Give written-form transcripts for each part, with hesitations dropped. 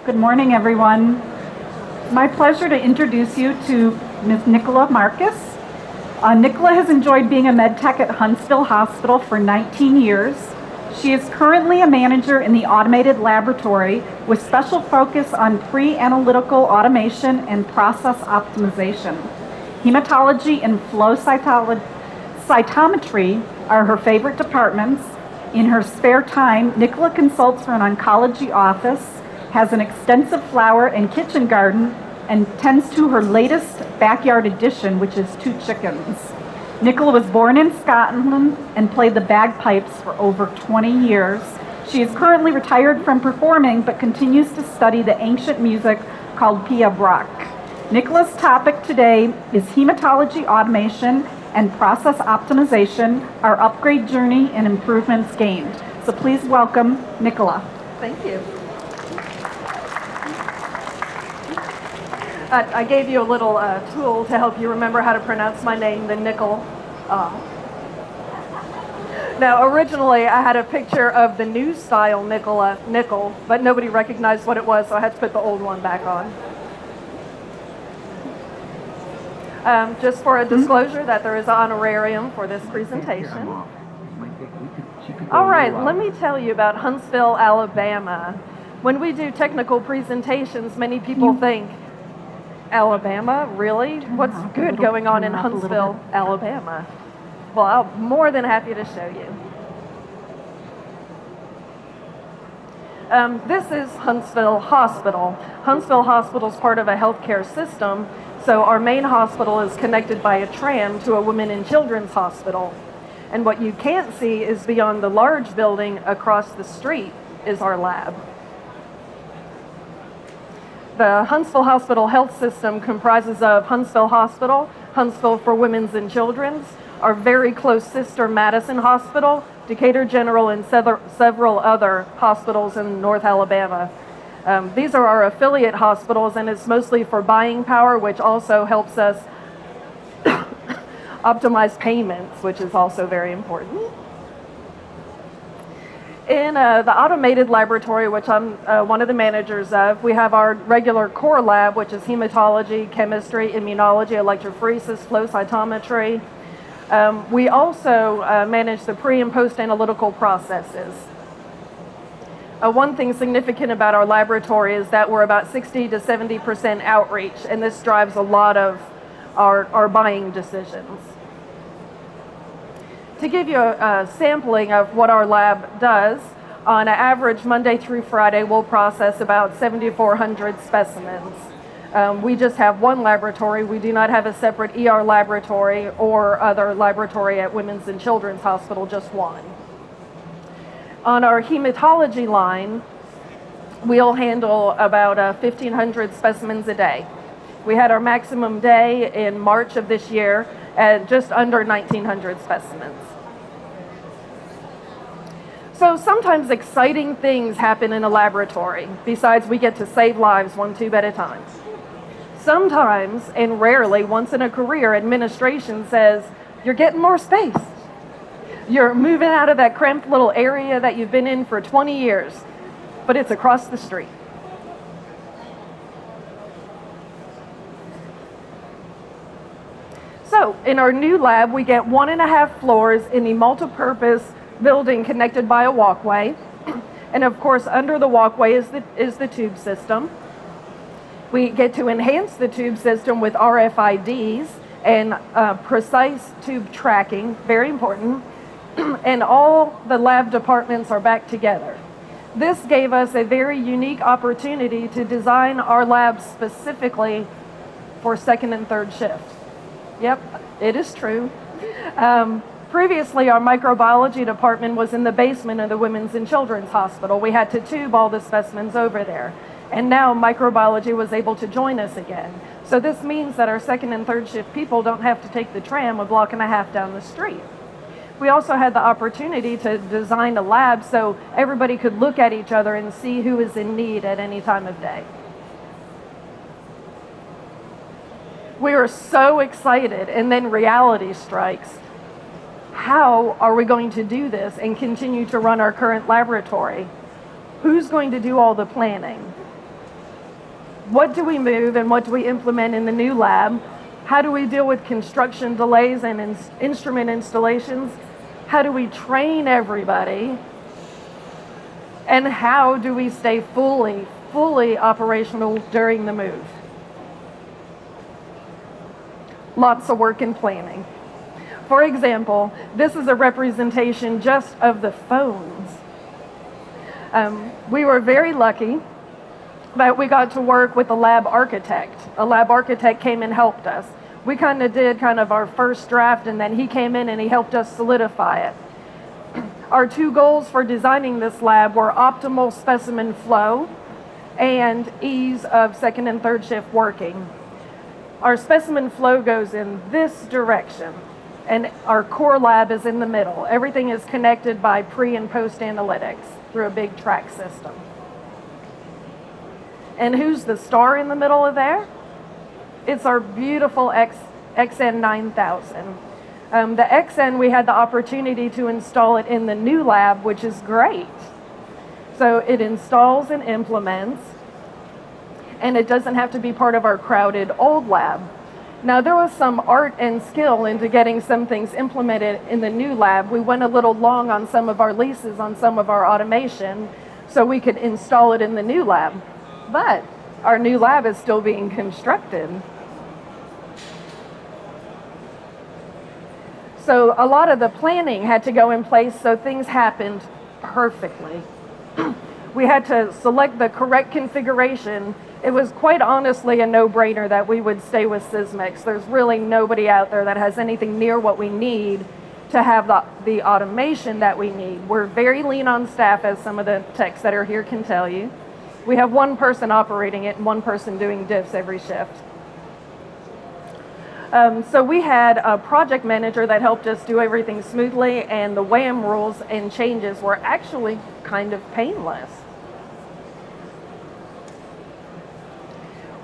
Good morning, everyone. It's my pleasure to introduce you to Ms. Nichola Marcus. Nichola has enjoyed being a med tech at Huntsville Hospital for 19 years. She is currently a manager in the automated laboratory with special focus on pre-analytical automation and process optimization. Hematology and flow cytometry are her favorite departments. In her spare time, Nichola consults for an oncology office, has an extensive flower and kitchen garden, and tends to her latest backyard addition, which is 2 chickens. Nichola was born in Scotland and played the bagpipes for over 20 years. She is currently retired from performing, but continues to study the ancient music called Pia Brock. Nichola's topic today is hematology automation and process optimization, our upgrade journey and improvements gained. So please welcome Nichola. Thank you. I gave you a little tool to help you remember how to pronounce my name, the Nickel. Now, originally, I had a picture of the new style nickel, but nobody recognized what it was, so I had to put the old one back on. Just for a disclosure that there is an honorarium for this presentation. All right, let me tell you about Huntsville, Alabama. When we do technical presentations, many people think, Alabama, really? What's good going on in Huntsville, Alabama? Well, I'm more than happy to show you. This is Huntsville Hospital. Huntsville Hospital is part of a healthcare system, so our main hospital is connected by a tram to a women and children's hospital. And what you can't see is beyond the large building across the street is our lab. The Huntsville Hospital Health System comprises of Huntsville Hospital, Huntsville for Women's and Children's, our very close sister Madison Hospital, Decatur General, and several other hospitals in North Alabama. These are our affiliate hospitals, and it's mostly for buying power, which also helps us optimize payments, which is also very important. In the automated laboratory, which I'm one of the managers of, we have our regular core lab, which is hematology, chemistry, immunology, electrophoresis, flow cytometry. We also manage the pre and post analytical processes. One thing significant about our laboratory is that we're about 60 to 70% outreach, and this drives a lot of our buying decisions. To give you a sampling of what our lab does, on an average Monday through Friday, we'll process about 7,400 specimens. We just have one laboratory. We do not have a separate ER laboratory or other laboratory at Women's and Children's Hospital, just one. On our hematology line, we'll handle about 1,500 specimens a day. We had our maximum day in March of this year at just under 1,900 specimens. So sometimes exciting things happen in a laboratory, besides we get to save lives one tube at a time. Sometimes, and rarely, once in a career, administration says, you're getting more space. You're moving out of that cramped little area that you've been in for 20 years, but it's across the street. So, in our new lab, we get 1.5 floors in the multi-purpose building connected by a walkway. And of course, under the walkway is the tube system. We get to enhance the tube system with RFIDs and precise tube tracking, very important. And all the lab departments are back together. This gave us a very unique opportunity to design our lab specifically for second and third shift. Yep, it is true. Previously, our microbiology department was in the basement of the Women's and Children's Hospital. We had to tube all the specimens over there. And now microbiology was able to join us again. So this means that our second and third shift people don't have to take the tram 1.5 blocks down the street. We also had the opportunity to design a lab so everybody could look at each other and see who is in need at any time of day. We were so excited, and then reality strikes. How are we going to do this and continue to run our current laboratory? Who's going to do all the planning? What do we move and what do we implement in the new lab? How do we deal with construction delays and instrument installations? How do we train everybody? And how do we stay fully operational during the move? Lots of work and planning. For example, this is a representation just of the phones. We were very lucky that we got to work with a lab architect. A lab architect came and helped us. We did our first draft, and then he came in and he helped us solidify it. Our two goals for designing this lab were optimal specimen flow and ease of second and third shift working. Our specimen flow goes in this direction, and our core lab is in the middle. Everything is connected by pre and post analytics through a big track system. And who's the star in the middle of there? It's our beautiful X N9000. The XN, we had the opportunity to install it in the new lab, which is great. So it installs and implements, and it doesn't have to be part of our crowded old lab. Now, there was some art and skill into getting some things implemented in the new lab. We went a little long on some of our leases on some of our automation so we could install it in the new lab. But our new lab is still being constructed. So a lot of the planning had to go in place so things happened perfectly. We had to select the correct configuration. It was quite honestly a no-brainer that we would stay with Sysmex. There's really nobody out there that has anything near what we need to have the automation that we need. We're very lean on staff, as some of the techs that are here can tell you. We have one person operating it and one person doing diffs every shift. So we had a project manager that helped us do everything smoothly, and the WAM rules and changes were actually kind of painless.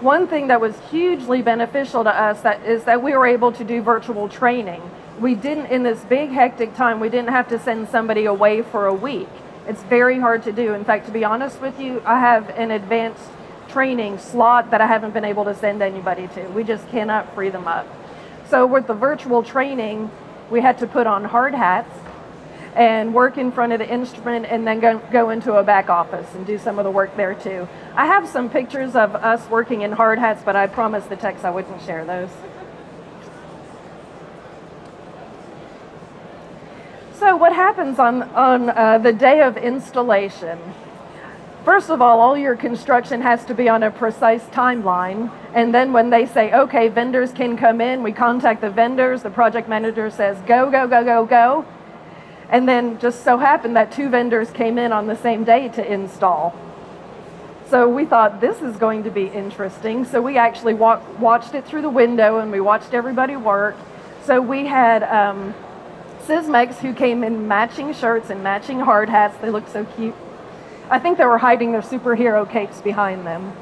One thing that was hugely beneficial to us is that we were able to do virtual training. We didn't, in this big hectic time, we didn't have to send somebody away for a week. It's very hard to do. In fact, to be honest with you, I have an advanced training slot that I haven't been able to send anybody to. We just cannot free them up. So with the virtual training, we had to put on hard hats and work in front of the instrument, and then go into a back office and do some of the work there too. I have some pictures of us working in hard hats, but I promised the techs I wouldn't share those. So what happens on the day of installation? First of all your construction has to be on a precise timeline. And then when they say, okay, vendors can come in, we contact the vendors, the project manager says, go, go, go, go, go. And then just so happened that 2 vendors came in on the same day to install. So we thought this is going to be interesting. So we actually watched it through the window, and we watched everybody work. So we had Sysmex, who came in matching shirts and matching hard hats. They looked so cute. I think they were hiding their superhero capes behind them.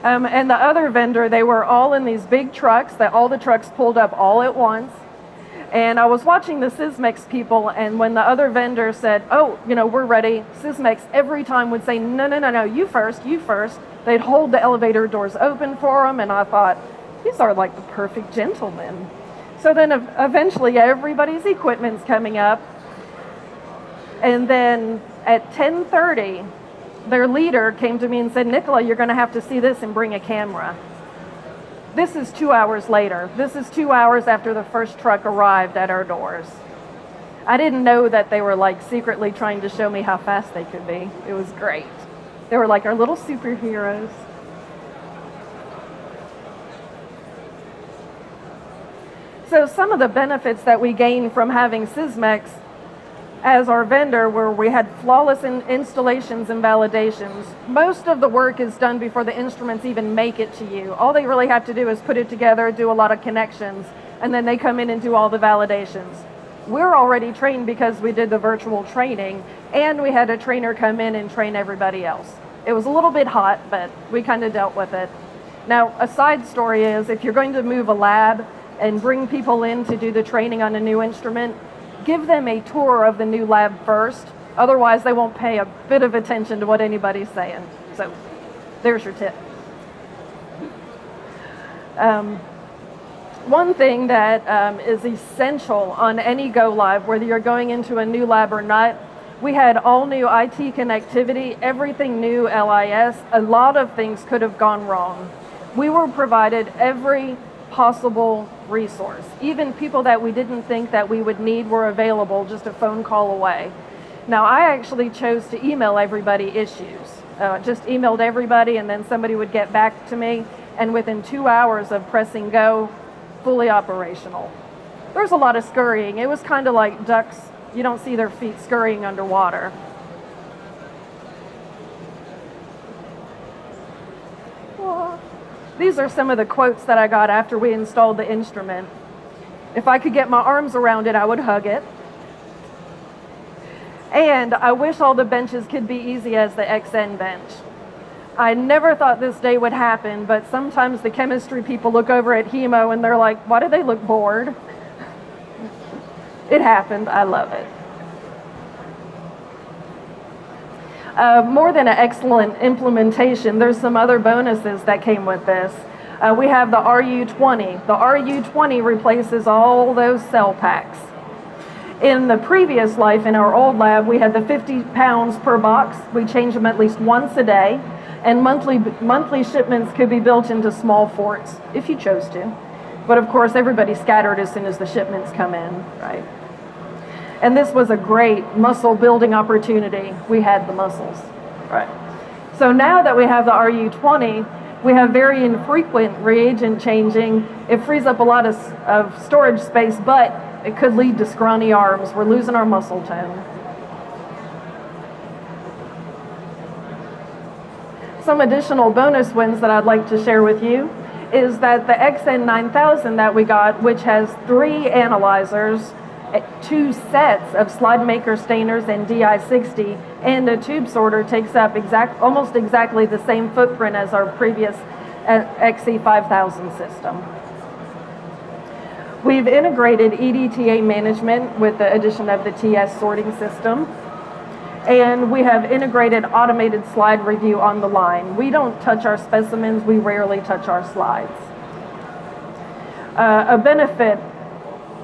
And the other vendor, they were all in these big trucks, that all the trucks pulled up all at once. And I was watching the Sysmex people, and when the other vendor said, oh, we're ready, Sysmex every time would say, no, no, no, no, you first, you first. They'd hold the elevator doors open for them, and I thought, these are like the perfect gentlemen. So then eventually everybody's equipment's coming up, and then at 10:30, their leader came to me and said, Nichola, you're going to have to see this and bring a camera. This is 2 hours later. This is 2 hours after the first truck arrived at our doors. I didn't know that they were secretly trying to show me how fast they could be. It was great. They were like our little superheroes. So some of the benefits that we gained from having Sysmex as our vendor were we had flawless installations and validations. Most of the work is done before the instruments even make it to you. All they really have to do is put it together, do a lot of connections, and then they come in and do all the validations. We're already trained because we did the virtual training, and we had a trainer come in and train everybody else. It was a little bit hot, but we kind of dealt with it. Now, a side story is if you're going to move a lab and bring people in to do the training on a new instrument, give them a tour of the new lab first. Otherwise, they won't pay a bit of attention to what anybody's saying. So there's your tip. One thing that is essential on any go live, whether you're going into a new lab or not, we had all new IT connectivity, everything new LIS. A lot of things could have gone wrong. We were provided every possible resource. Even people that we didn't think that we would need were available just a phone call away. Now, I actually chose to email everybody issues. Just emailed everybody, and then somebody would get back to me, and within 2 hours of pressing go, fully operational. There's a lot of scurrying. It was kind of like ducks. You don't see their feet scurrying underwater. These are some of the quotes that I got after we installed the instrument. If I could get my arms around it, I would hug it. And I wish all the benches could be easy as the XN bench. I never thought this day would happen, but sometimes the chemistry people look over at hemo and they're like, why do they look bored? It happened. I love it. More than an excellent implementation, there's some other bonuses that came with this. We have the RU20. The RU20 replaces all those cell packs. In the previous life, in our old lab, we had the 50 pounds per box. We change them at least once a day, and monthly shipments could be built into small forts if you chose to. But of course, everybody's scattered as soon as the shipments come in, right? And this was a great muscle building opportunity. We had the muscles, right? So now that we have the RU20, we have very infrequent reagent changing. It frees up a lot of storage space, but it could lead to scrawny arms. We're losing our muscle tone. Some additional bonus wins that I'd like to share with you is that the X N9000 that we got, which has 3 analyzers, 2 sets of slide maker stainers and DI60, and a tube sorter, takes up almost exactly the same footprint as our previous XE5000 system. We've integrated EDTA management with the addition of the TS sorting system, and we have integrated automated slide review on the line. We don't touch our specimens, we rarely touch our slides. A benefit,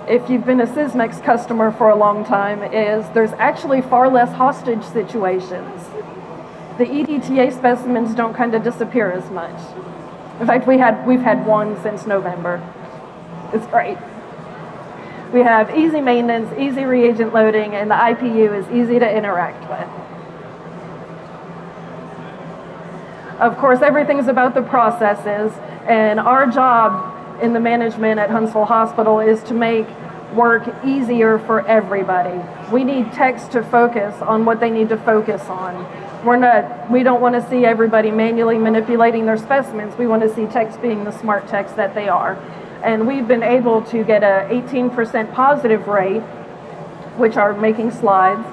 if you've been a Sysmex customer for a long time, is there's actually far less hostage situations. The EDTA specimens don't kind of disappear as much. In fact, we've had one since November. It's great. We have easy maintenance, easy reagent loading, and the IPU is easy to interact with. Of course, everything's about the processes, and our job in the management at Huntsville Hospital is to make work easier for everybody. We need techs to focus on what they need to focus on. We don't want to see everybody manually manipulating their specimens. We want to see techs being the smart techs that they are. And we've been able to get a 18% positive rate, which are making slides,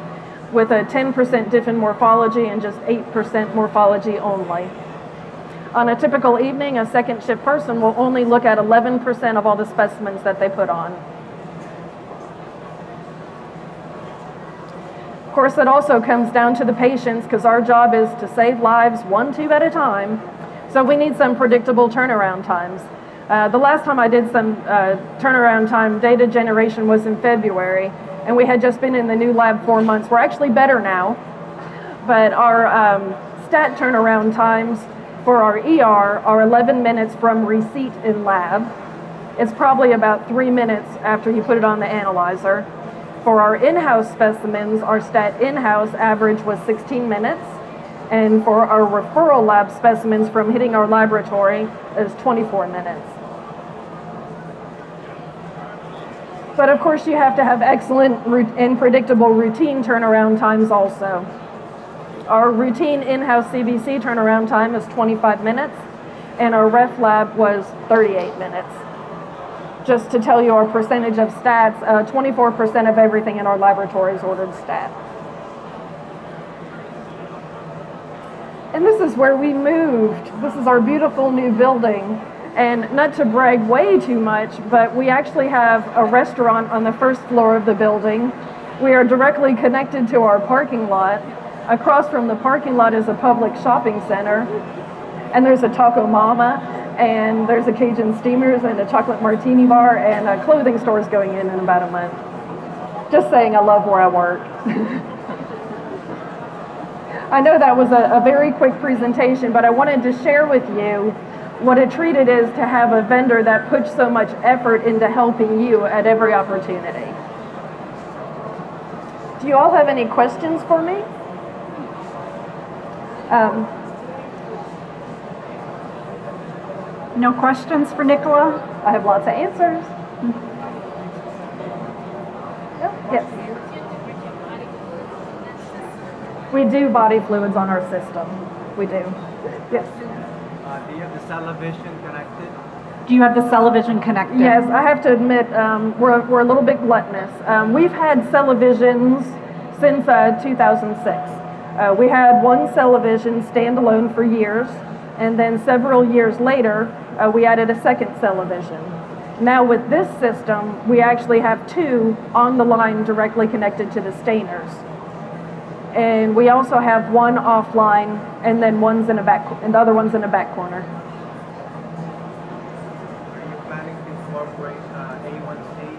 with a 10% diff in morphology and just 8% morphology only. On a typical evening, a second shift person will only look at 11% of all the specimens that they put on. Of course, it also comes down to the patients, because our job is to save lives 1 tube at a time. So we need some predictable turnaround times. The last time I did some turnaround time data generation was in February, and we had just been in the new lab 4 months. We're actually better now, but our stat turnaround times for our ER are 11 minutes from receipt in lab. It's probably about 3 minutes after you put it on the analyzer. For our in-house specimens, our stat in-house average was 16 minutes. And for our referral lab specimens from hitting our laboratory is 24 minutes. But of course, you have to have excellent and predictable routine turnaround times also. Our routine in-house CBC turnaround time is 25 minutes, and our ref lab was 38 minutes. Just to tell you our percentage of stats, 24% of everything in our laboratory is ordered stat. And this is where we moved. This is our beautiful new building. And not to brag way too much, but we actually have a restaurant on the first floor of the building. We are directly connected to our parking lot. Across from the parking lot is a public shopping center. And there's a Taco Mama. and there's a Cajun Steamers and a chocolate martini bar and a clothing store's going in about a month. Just saying, I love where I work. I know that was a very quick presentation, but I wanted to share with you what a treat it is to have a vendor that puts so much effort into helping you at every opportunity. Do you all have any questions for me? No questions for Nichola? I have lots of answers. Yes. We do body fluids on our system. We do. Yes. Do you have the television connected? Do you have the television connected? Yes, I have to admit, we're a little bit gluttonous. We've had televisions since 2006. We had one television standalone for years, and then several years later, we added a second television. Now with this system, we actually have two on the line directly connected to the stainers. And we also have one offline, and then one's in a back, and the other one's in a back corner. Are you planning to incorporate A1C?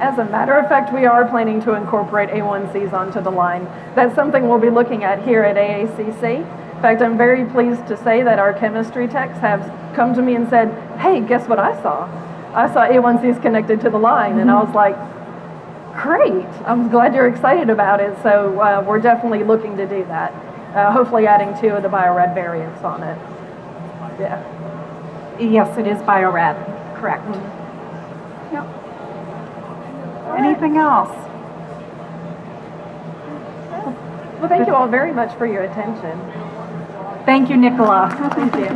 As a matter of fact, we are planning to incorporate A1Cs onto the line. That's something we'll be looking at here at AACC. In fact, I'm very pleased to say that our chemistry techs have come to me and said, hey, guess what I saw? I saw A1Cs connected to the line, and I was like, great, I'm glad you're excited about it. So we're definitely looking to do that. Hopefully adding two of the Biorad variants on it. Yeah. Yes, it is Biorad, correct. Yep. Anything else? Well, thank you all very much for your attention. Thank you, Nichola. Thank you.